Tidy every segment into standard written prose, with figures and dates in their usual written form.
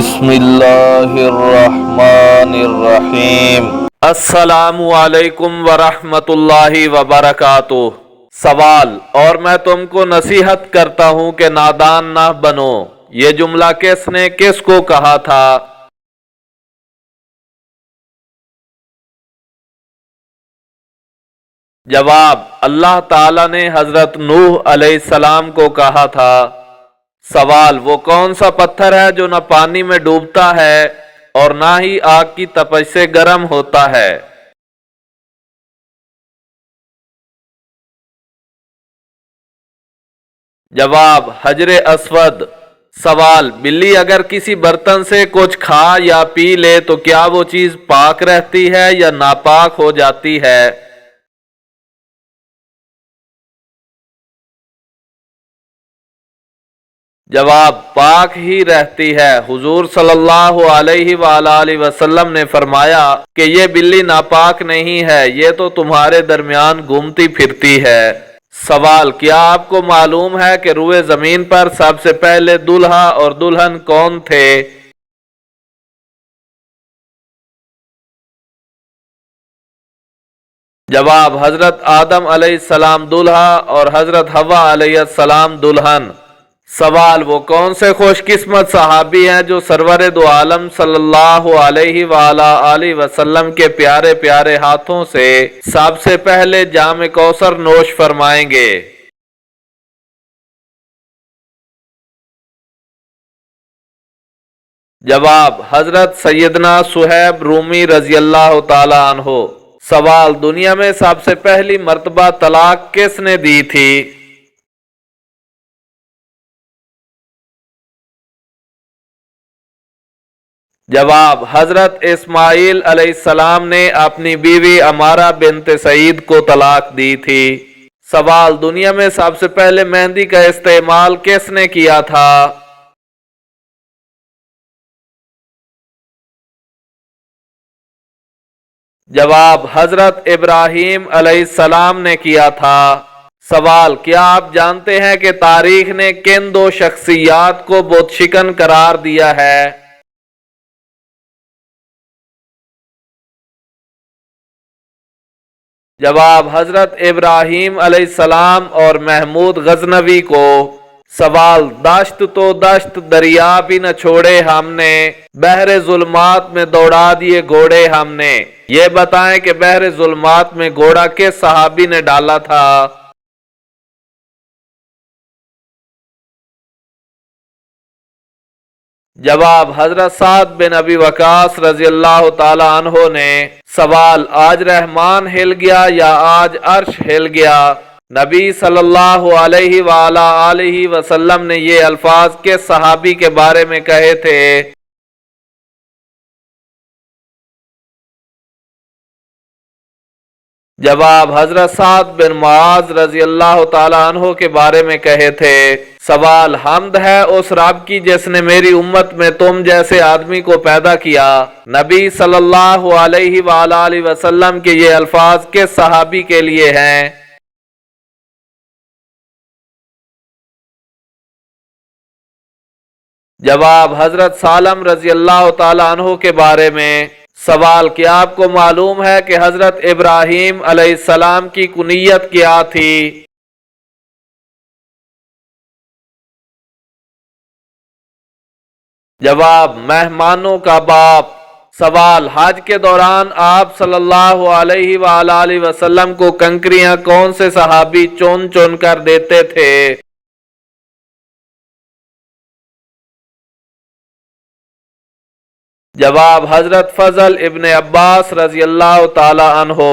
بسم اللہ الرحمن الرحیم۔ السلام علیکم ورحمۃ اللہ وبرکاتہ۔ سوال: اور میں تم کو نصیحت کرتا ہوں کہ نادان نہ بنو، یہ جملہ کس نے کس کو کہا تھا؟ جواب: اللہ تعالیٰ نے حضرت نوح علیہ السلام کو کہا تھا۔ سوال: وہ کون سا پتھر ہے جو نہ پانی میں ڈوبتا ہے اور نہ ہی آگ کی تپش سے گرم ہوتا ہے؟ جواب: حجر اسود۔ سوال: بلی اگر کسی برتن سے کچھ کھا یا پی لے تو کیا وہ چیز پاک رہتی ہے یا ناپاک ہو جاتی ہے؟ جواب: پاک ہی رہتی ہے۔ حضور صلی اللہ علیہ وآلہ وسلم نے فرمایا کہ یہ بلی ناپاک نہیں ہے، یہ تو تمہارے درمیان گھومتی پھرتی ہے۔ سوال: کیا آپ کو معلوم ہے کہ روئے زمین پر سب سے پہلے دولہا اور دلہن کون تھے؟ جواب: حضرت آدم علیہ السلام دولہا اور حضرت حوا علیہ السلام دلہن۔ سوال: وہ کون سے خوش قسمت صحابی ہیں جو سرور دو عالم صلی اللہ علیہ وآلہ وسلم کے پیارے پیارے ہاتھوں سے سب سے پہلے جام کوثر نوش فرمائیں گے؟ جواب: حضرت سیدنا صہیب رومی رضی اللہ تعالی عنہ۔ سوال: دنیا میں سب سے پہلی مرتبہ طلاق کس نے دی تھی؟ جواب: حضرت اسماعیل علیہ السلام نے اپنی بیوی عمارہ بنت سعید کو طلاق دی تھی۔ سوال: دنیا میں سب سے پہلے مہندی کا استعمال کس نے کیا تھا؟ جواب: حضرت ابراہیم علیہ السلام نے کیا تھا۔ سوال: کیا آپ جانتے ہیں کہ تاریخ نے کن دو شخصیات کو بت شکن قرار دیا ہے؟ جواب: حضرت ابراہیم علیہ السلام اور محمود غزنوی کو۔ سوال: دشت تو دشت دریا بھی نہ چھوڑے ہم نے، بحر ظلمات میں دوڑا دیے گھوڑے ہم نے، یہ بتائیں کہ بحر ظلمات میں گھوڑا کس صحابی نے ڈالا تھا؟ جواب: حضرت سعد بن ابی وقاص رضی اللہ تعالی عنہ نے۔ سوال: آج رحمان ہل گیا یا آج عرش ہل گیا؟ نبی صلی اللہ علیہ وآلہ وسلم نے یہ الفاظ کس صحابی کے بارے میں کہے تھے؟ جواب: حضرت سعد بن معاذ رضی اللہ تعالی عنہ کے بارے میں کہے تھے۔ سوال: حمد ہے اس رب کی جس نے میری امت میں تم جیسے آدمی کو پیدا کیا۔ نبی صلی اللہ علیہ وآلہ وسلم کے یہ الفاظ کس صحابی کے لیے ہیں؟ جواب: حضرت سالم رضی اللہ تعالی عنہ کے بارے میں۔ سوال: کیا آپ کو معلوم ہے کہ حضرت ابراہیم علیہ السلام کی کنیت کیا تھی؟ جواب: مہمانوں کا باپ۔ سوال: حج کے دوران آپ صلی اللہ علیہ وآلہ وسلم کو کنکریاں کون سے صحابی چن چن کر دیتے تھے؟ جواب: حضرت فضل ابن عباس رضی اللہ تعالی عنہ۔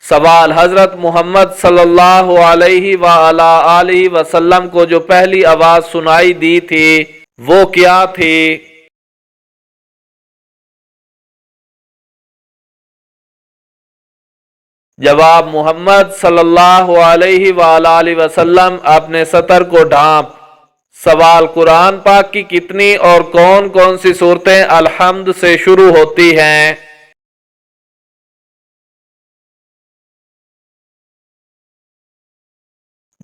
سوال: حضرت محمد صلی اللہ علیہ وآلہ وسلم کو جو پہلی آواز سنائی دی تھی وہ کیا تھی؟ جواب: محمد صلی اللہ علیہ وآلہ وسلم اپنے سطر کو ڈھانپ۔ سوال: قرآن پاک کی کتنی اور کون کون سی صورتیں الحمد سے شروع ہوتی ہیں؟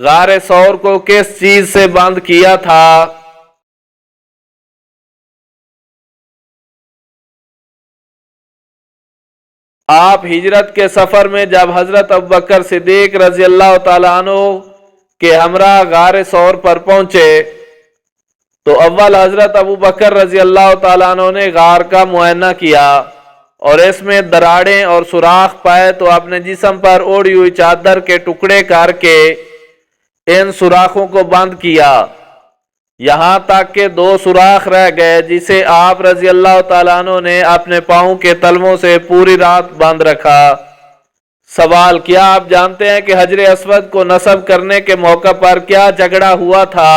غار سور کو کس چیز سے بند کیا تھا؟ آپ ہجرت کے سفر میں جب حضرت ابوبکر صدیق رضی اللہ تعالیٰ عنہ کے ہمراہ غار سور پر پہنچے تو اول حضرت ابوبکر رضی اللہ تعالیٰ عنہ نے غار کا معائنہ کیا اور اس میں دراڑیں اور سوراخ پائے تو اپنے جسم پر اوڑھی ہوئی چادر کے ٹکڑے کر کے ان سوراخوں کو بند کیا، یہاں تک کہ 2 سوراخ رہ گئے جسے آپ رضی اللہ تعالیٰ عنہ نے اپنے پاؤں کے تلووں سے پوری رات بند رکھا۔ سوال: کیا آپ جانتے ہیں کہ حجر اسود کو نصب کرنے کے موقع پر کیا جھگڑا ہوا تھا؟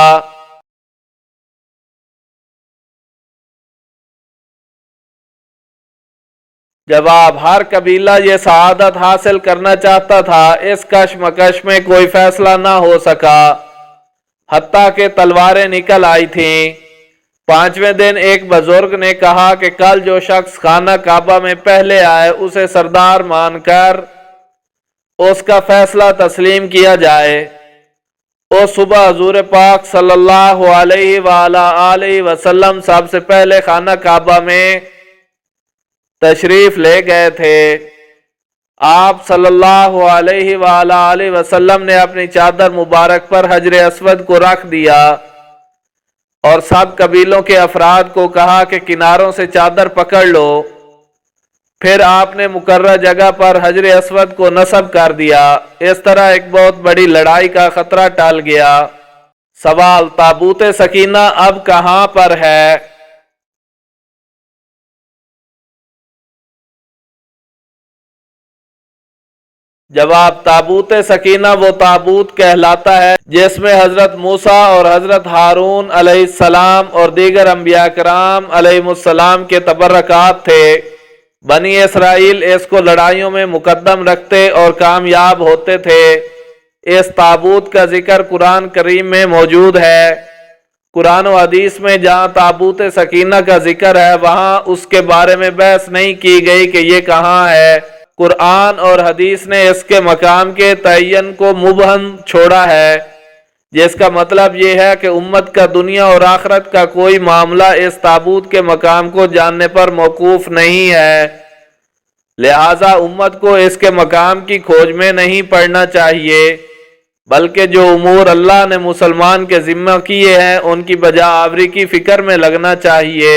جواب: ہر قبیلہ یہ سعادت حاصل کرنا چاہتا تھا، اس کشمکش میں کوئی فیصلہ نہ ہو سکا، حتیٰ کہ تلواریں نکل آئی تھیں۔ 5ویں دن ایک بزرگ نے کہا کہ کل جو شخص خانہ کعبہ میں پہلے آئے اسے سردار مان کر اس کا فیصلہ تسلیم کیا جائے۔ اس صبح حضور پاک صلی اللہ علیہ وآلہ وسلم سب سے پہلے خانہ کعبہ میں تشریف لے گئے تھے۔ آپ صلی اللہ علیہ وآلہ وسلم نے اپنی چادر مبارک پر حجر اسود کو رکھ دیا اور سب قبیلوں کے افراد کو کہا کہ کناروں سے چادر پکڑ لو۔ پھر آپ نے مقررہ جگہ پر حجر اسود کو نصب کر دیا۔ اس طرح ایک بہت بڑی لڑائی کا خطرہ ٹل گیا۔ سوال: تابوت سکینہ اب کہاں پر ہے؟ جواب: تابوت سکینہ وہ تابوت کہلاتا ہے جس میں حضرت موسیٰ اور حضرت ہارون علیہ السلام اور دیگر انبیاء کرام علیہ السلام کے تبرکات تھے۔ بنی اسرائیل اس کو لڑائیوں میں مقدم رکھتے اور کامیاب ہوتے تھے۔ اس تابوت کا ذکر قرآن کریم میں موجود ہے۔ قرآن و حدیث میں جہاں تابوت سکینہ کا ذکر ہے وہاں اس کے بارے میں بحث نہیں کی گئی کہ یہ کہاں ہے۔ قرآن اور حدیث نے اس کے مقام کے تعین کو مبہم چھوڑا ہے، جس کا مطلب یہ ہے کہ امت کا دنیا اور آخرت کا کوئی معاملہ اس تابوت کے مقام کو جاننے پر موقوف نہیں ہے، لہذا امت کو اس کے مقام کی کھوج میں نہیں پڑنا چاہیے، بلکہ جو امور اللہ نے مسلمان کے ذمہ کیے ہیں ان کی بجا آوری کی فکر میں لگنا چاہیے۔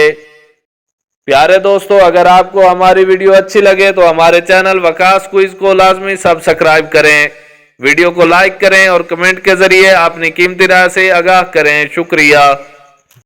پیارے دوستو، اگر آپ کو ہماری ویڈیو اچھی لگے تو ہمارے چینل وقاص کوئز کو لازمی سبسکرائب کریں، ویڈیو کو لائک کریں اور کمنٹ کے ذریعے اپنی قیمتی رائے سے آگاہ کریں۔ شکریہ۔